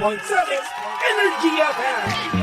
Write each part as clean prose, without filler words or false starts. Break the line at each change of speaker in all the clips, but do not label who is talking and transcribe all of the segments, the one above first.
Energy FM.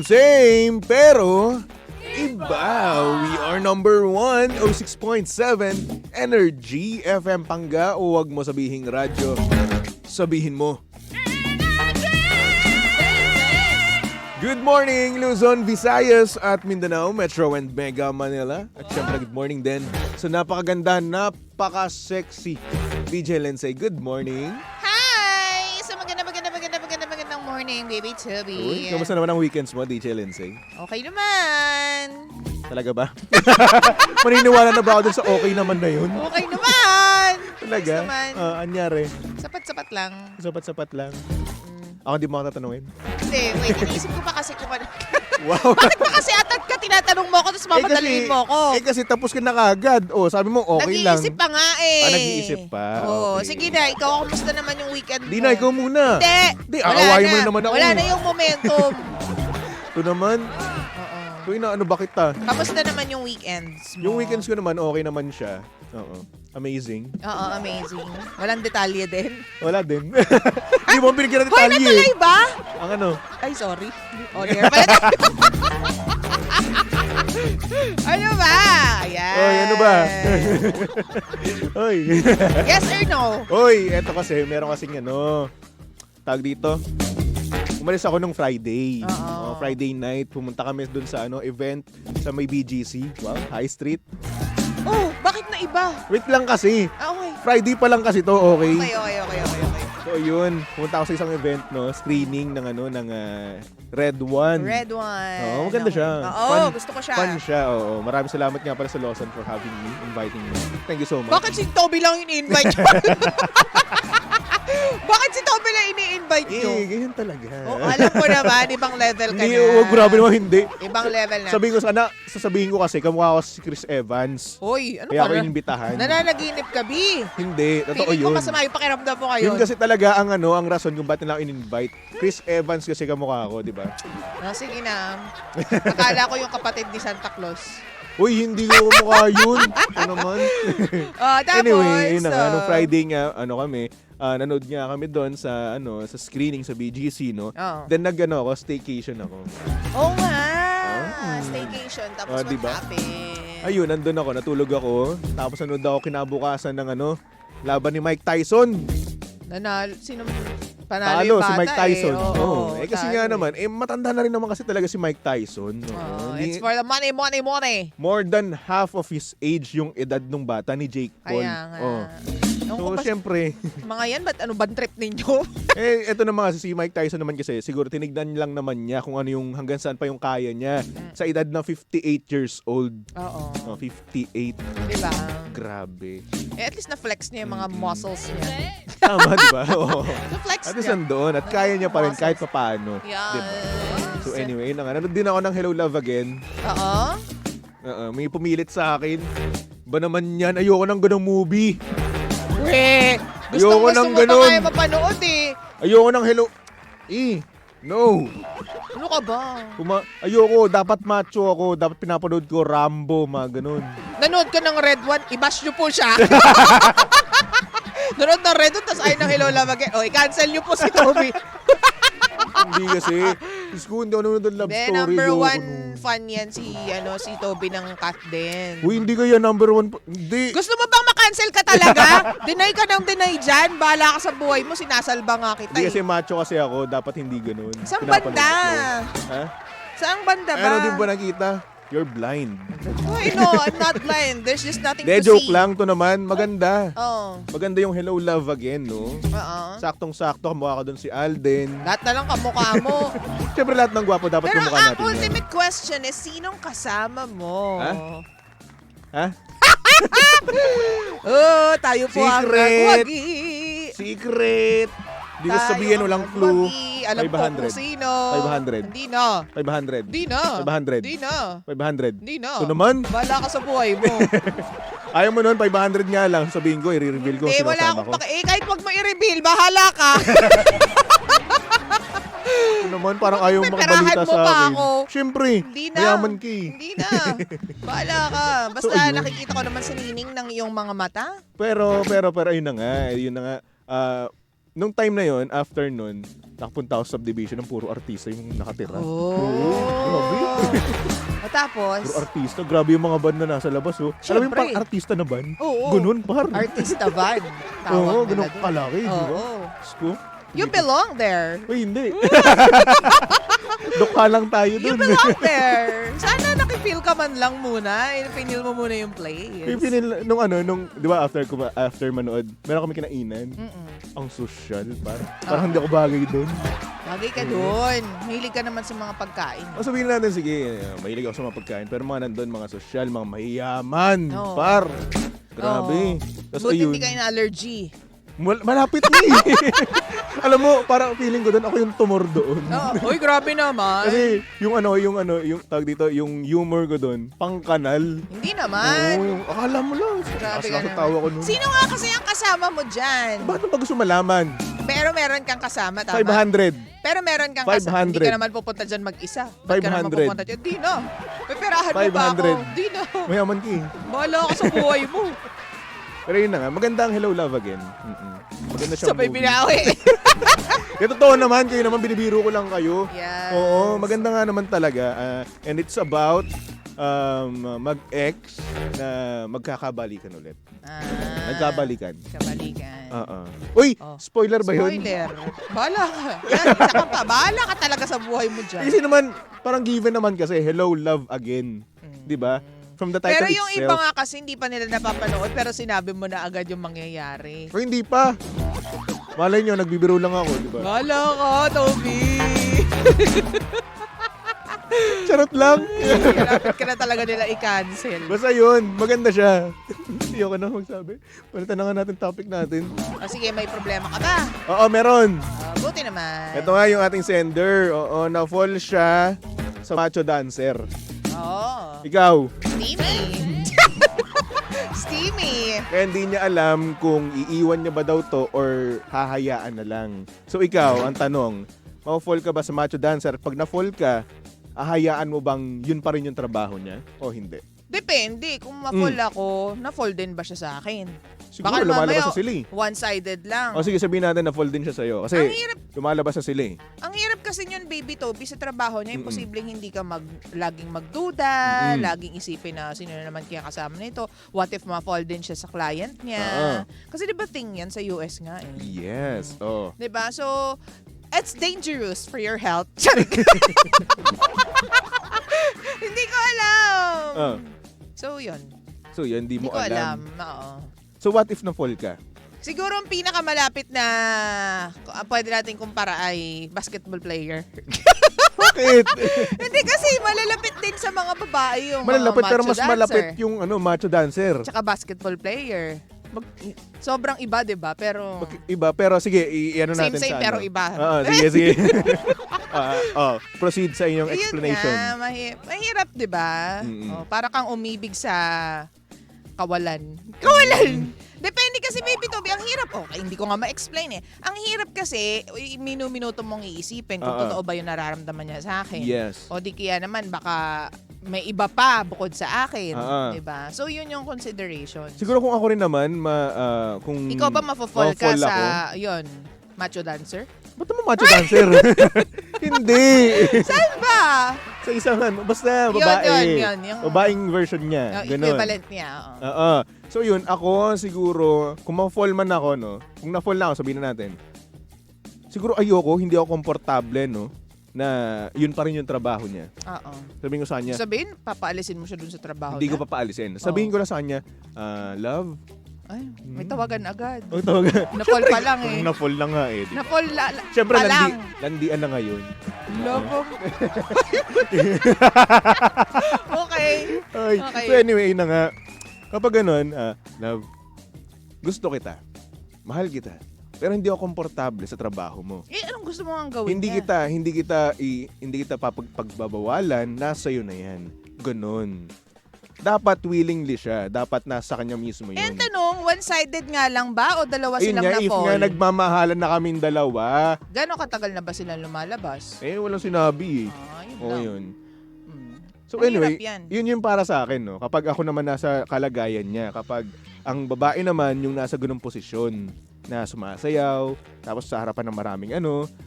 Same, pero iba. We are number 1, 06.7, Energy FM Pangga. O wag mo sabihing radyo, sabihin mo. Good morning, Luzon, Visayas at Mindanao, Metro and Mega Manila. At syempre, good morning din sa napakaganda, napaka-sexy DJ Lensay. Good morning.
Hi! So magandang morning, baby
Uy,
Chubby.
kamusta naman ang weekends mo, DJ Lensay?
Okay naman.
Talaga ba? Maniniwala na ba ako dun sa okay naman na yun?
Okay naman.
Talaga?
Ayos naman.
Anyari?
Sapat-sapat lang.
Sapat-sapat lang. Ako di mo ako tatanungin.
Hindi, wait. Iniisip ko pa kasi kung ano.
Wow.
Bakit ba kasi atag ka tinatanong mo ako tapos mamadaliin mo ako?
Kasi tapos ka na kagad. Sabi mo okay lang.
Nag-iisip pa nga eh.
Nag-iisip pa.
Oo,
Okay.
sige na. Ikaw, kumusta naman yung weekend mo?
Di na, ikaw muna.
Hindi. Wala
aawayin
na.
mo na naman ako.
Wala na yung momentum.
Ito naman.
Oo.
Uy, na ano ba kita?
Kamusta naman yung weekends mo?
Yung weekends ko naman, okay naman siya. Oo. Amazing.
Oo, amazing. Walang detalye din.
Wala din. Hindi mo binigyan ng
Hoy,
detalye.
natuloy ba?
Ang ano?
Ay, sorry. On air pala. Ano ba? Ayan.
Oy, ano ba? Oy.
Yes or no?
Oy, eto kasi, meron kasing tag dito. Umalis ako nung Friday.
Oo.
Friday night, pumunta kami dun sa event sa may BGC. Wow, High Street.
Oh, bakit na iba?
Wait lang kasi.
Okay.
Friday pa lang kasi to, okay?
Okay.
So yun, pumunta ako sa isang event, screening ng ng Red One.
Red One.
Oo, maganda siya.
Oo, gusto ko siya.
Fun siya, oo. Maraming salamat nga pala sa Lawson for having me, inviting me. Thank you so much.
Bakit si Toby lang ini-invite nyo? Bakit si Toby lang ini-invite nyo?
Ganyan talaga.
Oh, alam ko naman, ibang level ka
Hindi,
na.
grabe naman, hindi.
Ibang level na.
Sasabihin ko kasi, kamukha ko si Chris Evans.
Hoy, ano
Kaya
ka
ako
na?
inimbitahan.
Nananaginip ka, B.
Hindi, totoo
Feeling ko
yun.
masama yung pakiramdam mo ngayon.
Yun kasi talaga ang ang rason kung ba't nila ako in-invite. Chris Evans kasi kamukha ko, di ba?
Sige na. Akala ko yung kapatid ni Santa Claus.
Uy, hindi ko mukha yun. Ano naman?
Tapos,
Anyway, yun na nga. Nung Friday nga, kami, nanood nga kami doon sa, sa screening sa BGC, no?
Oo.
Then ako, staycation ako.
Oo nga.
Oh.
Staycation. Tapos what
Diba?
happened?
Ayun, nandun ako, natulog ako. Tapos nanood ako kinabukasan ng laban ni Mike Tyson.
Sino panalo yung bata
si Mike Tyson.
eh. Oo,
kasi nga naman, matanda na rin naman kasi talaga si Mike Tyson.
It's for the money.
More than half of his age yung edad nung bata ni Jake Paul.
Kaya nga.
So, syempre,
Mga yan, ano bang trip ninyo?
eto naman kasi si Mike Tyson naman kasi, siguro tinignan lang naman niya kung ano yung hanggang saan pa yung kaya niya. Sa edad na 58 years old.
Oo.
58.
Diba?
Grabe.
At least na-flex niya yung mga muscles niya.
Tama, di ba? Oo.
Na-flex
At least
niya.
nandoon at kaya niya pa rin kahit papaano.
Yes.
Diba? So anyway, nanood din ako ng Hello Love Again.
Oo.
May pumilit sa akin. Ba naman yan, ayoko ng ganong movie.
Gusto
Ayoko
mo
ng
pa
ganun.
kaya mapanood eh.
Ayoko ng Hello... No.
Ano ka ba?
Ayoko, dapat macho ako, dapat pinapanood ko Rambo, mga ganun.
Nanood ka ng Red One, i-bash nyo po siya. Nanood ng Red One, tapos ayaw ng Hello Love Again. I-cancel nyo po si Toby.
Hindi kasi. Diyos ko, hindi ako nanonood ng love
Then,
story.
number
Ayoko
one
nun.
fan yan si Toby ng Kat din.
Uy, hindi kaya number one. Hindi.
Gusto mo bang makancel ka talaga? Deny ka ng deny dyan. Bahala ka sa buhay mo. Sinasalba nga kita
Hindi kasi
eh.
macho kasi ako, dapat hindi ganun.
Saan
Pinapanood
banda?
ko. Ha?
Saan banda ba?
Ano din ba nakita? You're blind.
Uy, no, I'm not blind. There's just nothing
De,
to
joke
see.
lang to naman. Maganda.
Oo.
Maganda yung Hello Love Again, no?
Oo.
Saktong-sakto, kamukha ka doon si Alden.
Lahat na lang kamukha mo.
Siyempre lahat ng gwapo dapat
Pero
kamukha
ang
natin. yan.
ultimate question is, sinong kasama mo?
Ha? Ha?
Oh, tayo po ang
Secret.
nagwagi.
Secret! Hindi ko
Tayo
sabihin,
ang
walang clue.
nagwagi. Alam ko
500.
kung sino.
500.
Hindi na.
500.
Hindi na.
500.
Hindi na.
500.
Hindi na.
Ito naman.
Bahala ka sa buhay mo.
Ayaw mo nun, 500 nga lang. Sabihin ko, i-reveal ko.
Wala
sinasama
akong
ko.
kahit wag mo i-reveal, bahala ka.
Ito naman, parang ayaw
Peperahan
makabalita
mo
sa
pa
akin.
ako.
Siyempre,
Hindi na.
mayaman ka eh.
Hindi na. Bahala ka. Basta
So, ayun.
nakikita ko naman sa nining ng iyong mga mata.
Pero, ayun na nga. Nung time na yon, after nun, nakapunta ako sa subdivision ng puro artista yung nakatira. Grabe.
At tapos,
Puro artista. Grabe yung mga band na nasa labas. Oh. Alam mo yung
Siyempre.
parang artista na band?
Oo.
Ganun, par.
artista van.
Oo,
Tawag nila
ganun
doon.
kalaki, di ba?
Oo.
Sko.
You belong there.
Uy, hindi. Dukha lang tayo
You
dun.
belong there. Sana nakifeel ka man lang muna. Pinil mo muna yung place.
Nung, di ba, after manood, meron kami kinainan. Ang social, parang hindi ako bagay dun.
Bagay ka doon. Mahilig ka naman sa mga pagkain.
O sabihin natin, sige, mahilig ako sa mga pagkain, pero mga nandun, mga social, mga mahiyaman,
Oo.
par. Grabe. Tapos
Buti
ayun,
hindi ka na allergy.
malapit na eh. Alam mo, parang feeling ko doon, ako yung tumor doon.
Uy, grabe naman.
Kasi yung tawag dito, yung humor ko doon, pangkanal.
Hindi naman.
Oo, akala mo lang.
Grabe ka
Tawa ko noon.
Sino nga kasi ang kasama mo dyan?
Bakit mo ba gusto malaman?
Pero meron kang kasama, tama?
500.
Pero meron kang kasama.
500.
Hindi ka naman pupunta dyan mag-isa. Ba't ka naman
500.
pupunta dyan? Di na. Peperahan mo pa ako.
500.
Di na.
Mayaman ka eh.
Bahala ka sa buhay mo.
Pero yun na nga, maganda ang Hello Love Again. Maganda siya
Sabay
movie.
binawi.
Yung totoo naman, kayo naman binibiro ko lang kayo.
Yes.
Oo, maganda nga naman talaga. And it's about mag-ex na magkakabalikan ulit. Nagkabalikan.
Kabalikan.
Uy,
Oh.
spoiler ba yun?
Spoiler. Bahala ka. Yan, isa ka pa. Bahala ka talaga sa buhay mo dyan.
Kasi naman, parang given naman kasi, Hello Love Again. Di ba? From the title
Pero yung
itself.
iba nga kasi hindi pa nila napapanood pero sinabi mo na agad yung mangyayari.
O hindi pa. Malay nyo, nagbibiro lang ako, di ba?
Bahala ka, Toby.
Charot lang.
Malapit ka na talaga nila i-cancel.
Basta yun, maganda siya. Hindi ako na magsabi. Palitan na nga natin topic natin.
O sige, may problema ka ba?
Oo, meron.
Buti naman.
Ito nga yung ating sender. Oo, na-fall siya sa macho dancer.
Oo.
Ikaw,
Steamy. Steamy.
kaya hindi niya alam kung iiwan niya ba daw to or hahayaan na lang. So ikaw, ang tanong, ma-fall ka ba sa macho dancer? Pag na-fall ka, hahayaan mo bang yun pa rin yung trabaho niya o hindi?
Depende. Kung ma-fall ako, na-fall din ba siya sa akin?
Siguro
Baka
lumalabas
mamaya,
sa sila eh.
one-sided lang.
O sige, sabihin natin na-fall din siya sa'yo. Kasi
Ang hirap.
lumalabas sa sila eh.
Ang hirap kasi yun, baby Toby, sa trabaho niya, imposibleng hindi ka laging magduda, laging isipin na sino na naman kaya kasama nito. What if ma-fall din siya sa client niya? Kasi di ba thing yan sa US nga eh.
Yes. Oh.
Di ba? So, it's dangerous for your health. Hindi ko alam.
Oh.
So, yun.
So yan, di
Hindi
mo
ko
alam.
Oo.
So what if na-fall ka?
Siguro ang pinakamalapit na pwede natin kumpara ay basketball player.
Bakit?
Hindi kasi malalapit din sa mga babae yung
Malalapit
mga
pero
macho
mas
dancer.
malapit yung macho dancer.
Tsaka basketball player. Sobrang iba, di ba? Pero
Iba, pero sige, i-ano natin
same
sa
pero
ano.
iba.
Sige. Proceed sa inyong
Yun
explanation.
nga, mahirap, di ba? Para kang umibig sa kawalan. Kawalan! Depende kasi, baby Toby, ang hirap. Okay, hindi ko nga ma-explain eh. Ang hirap kasi, minuto mong iisipin kung totoo ba yung nararamdaman niya sa akin.
Yes.
O di kaya naman, baka may iba pa bukod sa akin. Diba? So, yun yung consideration.
Siguro kung ako rin naman, kung...
Ikaw ba mafo-fall ka
ma-fall
sa,
ako?
yun, macho dancer?
Ba't naman macho dancer? Hindi.
Saan ba?
Sa isang basta babae.
Yun. Yung
Babaeng version niya. Ganun.
equivalent niya. Oo.
Oo. So yun, ako siguro, kung ma-fall man ako, no? Kung na-fall na ako, sabihin na natin. Siguro ayoko, hindi ako komportable, no? Na yun pa rin yung trabaho niya.
Oo.
Sabihin ko sa kanya,
Sabihin, papaalisin mo siya dun sa trabaho
hindi ko
niya?
papaalisin. Sabihin ko lang sa kanya, love.
Ay, may tawagan agad.
Oh, tawagan.
Na-fall pa lang eh.
Na-fall lang nga eh.
Na-fall
Siyempre,
pa lang.
landian na ngayon.
Love of... Okay.
Ay,
Okay.
So anyway, yun na nga. Kapag ganun, love, gusto kita. Mahal kita. Pero hindi ako komportable sa trabaho mo.
Eh, anong gusto mo nga gawin
Hindi
niya?
kita pagbabawalan, nasa iyo na yan. Ganon. dapat willingly siya. Dapat nasa kanya mismo yun.
And tanong, one-sided nga lang ba o dalawa
Ayun
silang
nga, if
na-fall?
nga nagmamahalan na kaming dalawa,
Gano'ng katagal na ba silang lumalabas?
walang sinabi eh.
Yun
Oo,
lang.
yun.
Mm.
So
Mahirap
anyway,
yan.
yun yung para sa akin, no? Kapag ako naman nasa kalagayan niya, kapag ang babae naman yung nasa ganung posisyon na sumasayaw, tapos sa harapan ng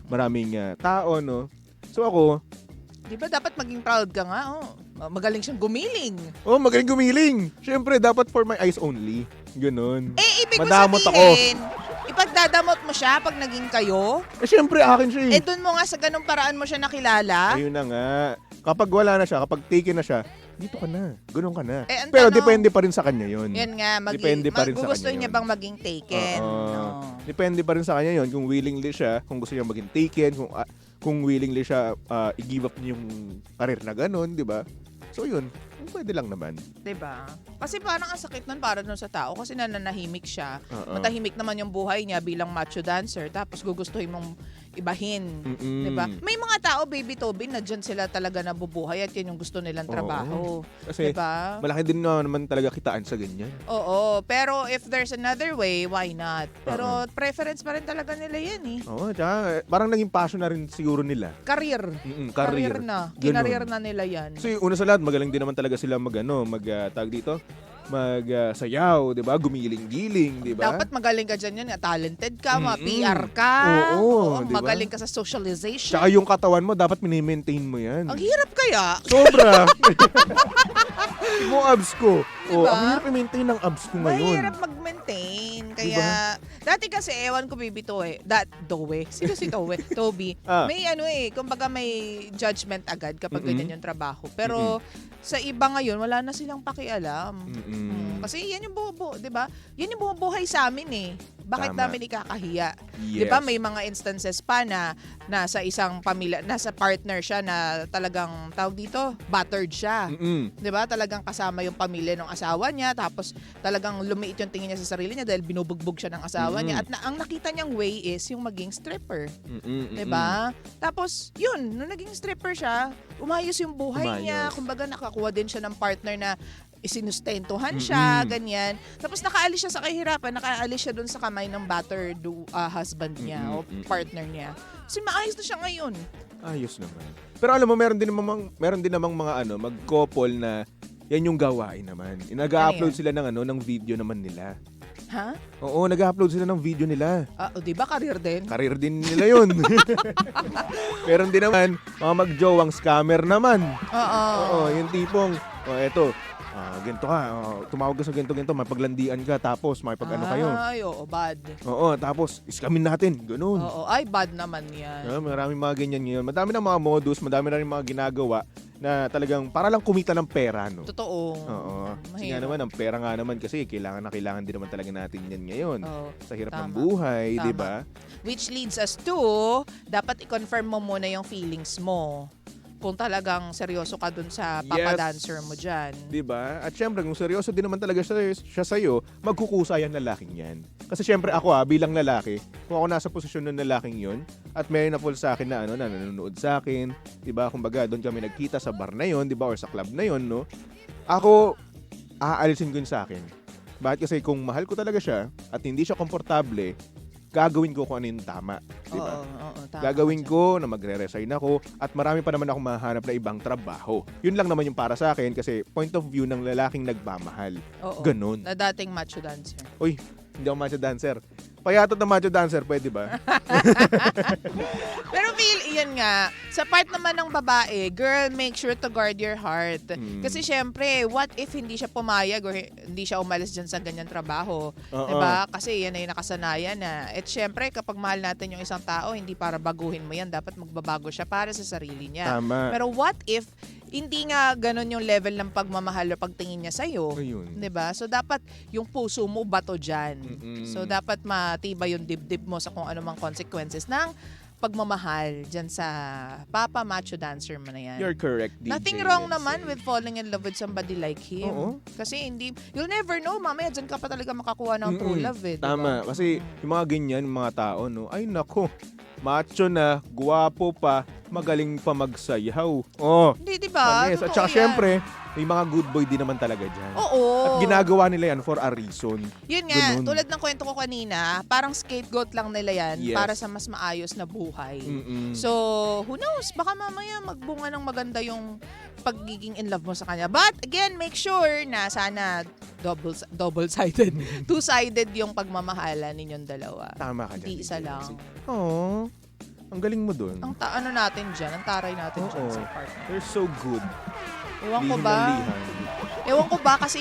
maraming tao, no? So ako,
Di ba dapat maging proud ka nga? Magaling siyang gumiling.
magaling gumiling. Siyempre, dapat for my eyes only. Ganun.
Ibig ko
Madamot
sabihin, ipagdadamot mo siya pag naging kayo?
Siyempre, akin siya eh.
Dun mo nga sa ganung paraan mo siya nakilala?
Ayun na nga. Kapag wala na siya, kapag taken na siya, dito ka na. Ganun ka na.
Ang
Pero
tanong,
depende pa rin sa kanya yun.
Yan nga,
Depende pa rin sa
gusto
kanya
niya
yun.
bang maging taken?
Oo. Depende pa rin sa kanya yun. Kung willingly siya, kung gusto niya maging taken, kung willingly siya i-give up niya yung karir na ganun, di ba? So yun, pwede lang naman.
Diba? Kasi parang ang sakit nun para dun sa tao kasi nananahimik siya.
Oo.
Matahimik naman yung buhay niya bilang macho dancer tapos gugustuhin mong ibahin.
Mm-mm.
Diba? May mga tao, Baby Toby, na dyan sila talaga nabubuhay at yan yung gusto nilang trabaho.
Kasi
Diba?
malaki din naman talaga kitaan sa ganyan.
Oo. Pero if there's another way, why not? Pero preference pa rin talaga nila yan eh.
Oo, tsaka parang naging passion na rin siguro nila.
Career.
Career.
na.
Ganun.
Kinareer na nila yan.
So una sa lahat, magaling din naman talaga sila tawag dito, sayaw, 'di ba? Gumiling-giling, 'di ba?
Dapat magaling ka dyan yan. Talented ka,
Mm-mm.
PR ka.
Oo, diba?
Magaling ka sa socialization.
Tsaka yung katawan mo, dapat mini-maintain mo yan.
Ang hirap kaya.
Sobra! Mo abs ko.
Diba?
Ang hirap i-maintain ng abs ko ngayon.
Mahirap mag-maintain. Kaya, dati kasi, ewan ko, Baby Toe. Sino si Toe? Toby. May kumbaga may judgment agad kapag ganyan yung trabaho. Pero, sa iba ngayon, wala na silang pakialam. Kasi yan yung di ba? Yan yung bumubuhay sa amin eh. Bakit
Tama.
namin ikakahiya?
Yes.
Di ba may mga instances pa na nasa isang pamilya, nasa partner siya na talagang, tawag dito, battered siya. Di ba? Talagang kasama yung pamilya ng asawa niya, tapos talagang lumiit yung tingin niya sa sarili niya dahil binubugbog siya ng asawa niya. At ang nakita niyang way is yung maging stripper. Di ba? Tapos, yun, nung naging stripper siya, umayos yung buhay niya. Kumbaga, nakakuha din siya ng partner na isinustentuhan siya, ganyan. Tapos nakaalis siya sa kahirapan, nakaalis siya dun sa kamay ng battered husband niya o partner niya. Kasi maayos na siya ngayon.
Ayos naman. Pero alam mo, meron din namang mga mag-couple na yan yung gawain naman. Nag-upload sila ng video naman nila.
Ha?
Oo, nag-upload sila ng video nila.
Di ba career din?
Career din nila yun. Meron din naman, mga mag-jowang scammer naman. Oo, yung tipong, eto, ganito ka, tumawag ka sa ganito, mapaglandian ka, tapos makipag-ano kayo.
Ay, oo, bad.
Oo, tapos iskamin natin, ganun.
Oo, ay, bad naman yan.
Maraming mga ganyan ngayon. Madami na mga modus, madami na rin mga ginagawa na talagang para lang kumita ng pera, no?
Totoo.
Oo. Kasi nga naman, ang pera nga naman kasi kailangan din naman talaga natin yan ngayon. Sa hirap ng buhay, di ba?
Which leads us to, dapat i-confirm mo muna yung feelings mo. Kung talagang seryoso ka dun sa papadancer mo dyan.
Diba? At syempre, kung seryoso din naman talaga siya sa'yo, magkukusa yan lalaking yan. Kasi syempre ako bilang lalaki, kung ako nasa posisyon ng lalaking yun, at may na-fall sa akin na nanonood sa akin, diba? Kumbaga, doon kami nagkita sa bar na yun, diba? Or sa club na yun, no? Ako, aalisin ko yun sa akin. Bakit? Kasi kung mahal ko talaga siya, at hindi siya komportable, gagawin ko kung ano yung tama. Diba?
Oo, tama.
Gagawin ko na magre-resign ako at marami pa naman ako mahanap na ibang trabaho. Yun lang naman yung para sa akin kasi point of view ng lalaking nagmamahal.
Oo.
Ganun.
Na dating macho dancer.
Uy, hindi ako macho dancer. Payatot na macho dancer, pwede ba?
Pero yan nga, sa part naman ng babae, girl, make sure to guard your heart. Kasi syempre, what if hindi siya pumayag or hindi siya umalis dyan sa ganyan trabaho? Diba? Kasi yan ay nakasanayan na. At syempre, kapag mahal natin yung isang tao, hindi para baguhin mo yan, dapat magbabago siya para sa sarili niya.
Tama.
Pero what if hindi nga ganun yung level ng pagmamahal o pagtingin niya sa'yo?
Ayun.
Diba? So, dapat yung puso mo bato dyan. So, dapat matibay yung dibdib mo sa kung anumang consequences ng pagmamahal dyan sa papa macho dancer mo na yan.
You're correct, DJ.
Nothing wrong
Lindsay.
naman with falling in love with somebody like him.
Oo.
Kasi you'll never know, mamaya dyan ka pa talaga makakuha ng true love eh.
Tama.
Diba?
Kasi yung mga ganyan, yung mga tao, no? Ay, nako. Macho na, guwapo pa, magaling pa magsayaw. Oh.
Hindi, diba?
Panis. At
Totoo
saka
yan.
syempre, may mga good boy din naman talaga dyan.
Oo.
At ginagawa nila yan for a reason.
Yun nga,
Ganun.
tulad ng kwento ko kanina, parang scapegoat lang nila yan
Yes.
para sa mas maayos na buhay.
Mm-mm.
So, who knows? Baka mamaya magbunga ng maganda yung pagiging in love mo sa kanya. But again, make sure na sana double-sided, two-sided yung pagmamahalan ninyong dalawa.
Tama ka dyan.
Hindi isa lang.
Oo. Ang galing mo dun.
Ang ano natin dyan, ang taray natin dyan
Oo.
sa partner.
They're so good.
Ewan ko
Lihim
ba?
ng liham.
Ewan ko ba kasi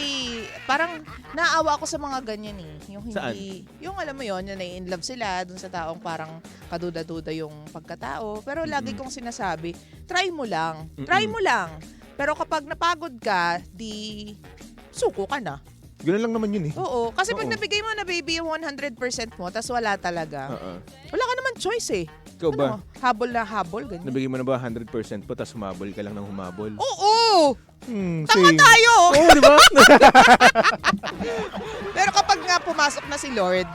parang naawa ako sa mga ganyan eh. Yung hindi,
Saan?
yung alam mo yon, yung in love sila dun sa taong parang kaduda-duda yung pagkatao. Pero lagi kong sinasabi, try mo lang. Try mo lang. Pero kapag napagod ka, di suko ka na.
Ganun lang naman yun eh.
Oo. Kasi pag
Oo.
nabigay mo na baby yung 100% mo, tas wala talaga,
Oo.
wala ka naman choice eh.
Ikaw ba?
Ano, habol na habol, ganyan.
Nabigay mo na ba 100% po tapos humabol ka lang ng humabol?
Oo! Tanga
Same.
tayo!
Oo, di ba?
Pero kapag nga pumasok na si Lord,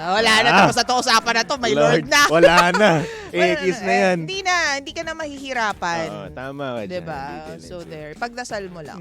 wala na, tapos na to usapan na to, may Lord, na.
Wala na.
Wala
Kiss na yan.
Hindi ka na mahihirapan.
Oo, tama ka dyan.
Diba?
DJ
So
Lindsay.
there, pagdasal mo lang.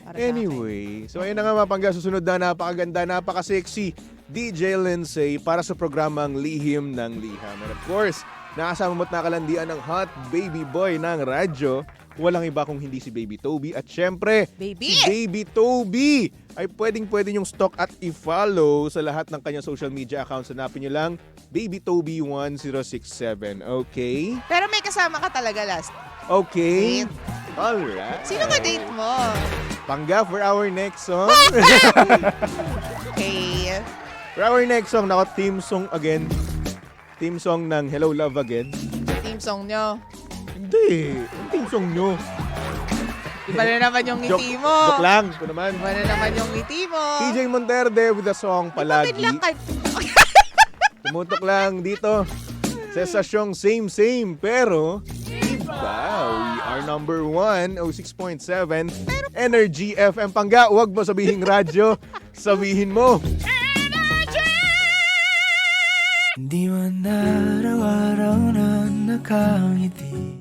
Para sa
Anyway, so ayun na nga mga pangga, susunod na napakaganda, napaka-sexy DJ Lindsay para sa programang Lihim ng Liham. And of course, nakasama mo't nakalandian ng hot baby boy ng radyo. Walang iba kung hindi si Baby Toby. At syempre,
Baby!
si Baby Toby ay pwedeng-pwede nyong stalk at i-follow sa lahat ng kanyang social media accounts. Hanapin nyo lang, Baby Toby 1067. Okay?
Pero may kasama ka talaga last.
Okay?
Date.
Alright.
Sino ka date mo?
Pangga for our next song.
Okay.
For our next song, nako, team song again. Team song ng Hello Love Again.
Team song nyo.
Hindi. Ang team song nyo.
Iba na naman yung ngiti mo.
Joke lang. Ito naman.
Iba na naman yung ngiti mo.
TJ Monterde with the song Palagi.
Bakit lang ka?
Tumutok lang dito sa sasyong same pero iba. We are number 1, 06.7 Energy FM. Pangga, wag mo sabihin radyo. Sabihin mo.
Di man araw-araw na nakangiti